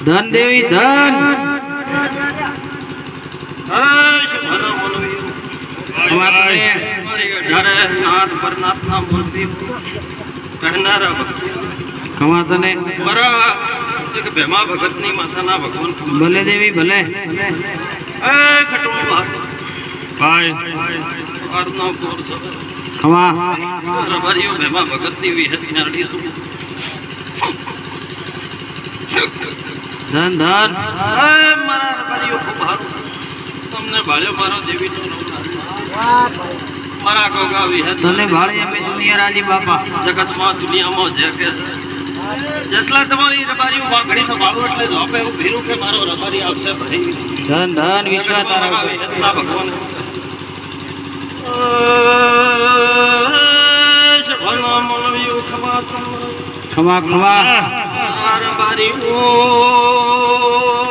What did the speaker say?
ધન દેવી ધન ભલે દેવી ભલે ખમા ધન ધન તમને ભાળ્યો મારો દેવી મારા ગોગા વિહત તને ભાળે અમે દુનિયા રાજી બાપા જગતમાં દુનિયામાં જે કે જેટલા તમારી રબારીઓ વાંકડી સંભાળો એટલે જોપે એવું ભીરું કે મારો રબારી આવશે ભાઈ ધન ધન વિશ્વાસ તારા ભગવાન ખમા ખમા રબારી ઓ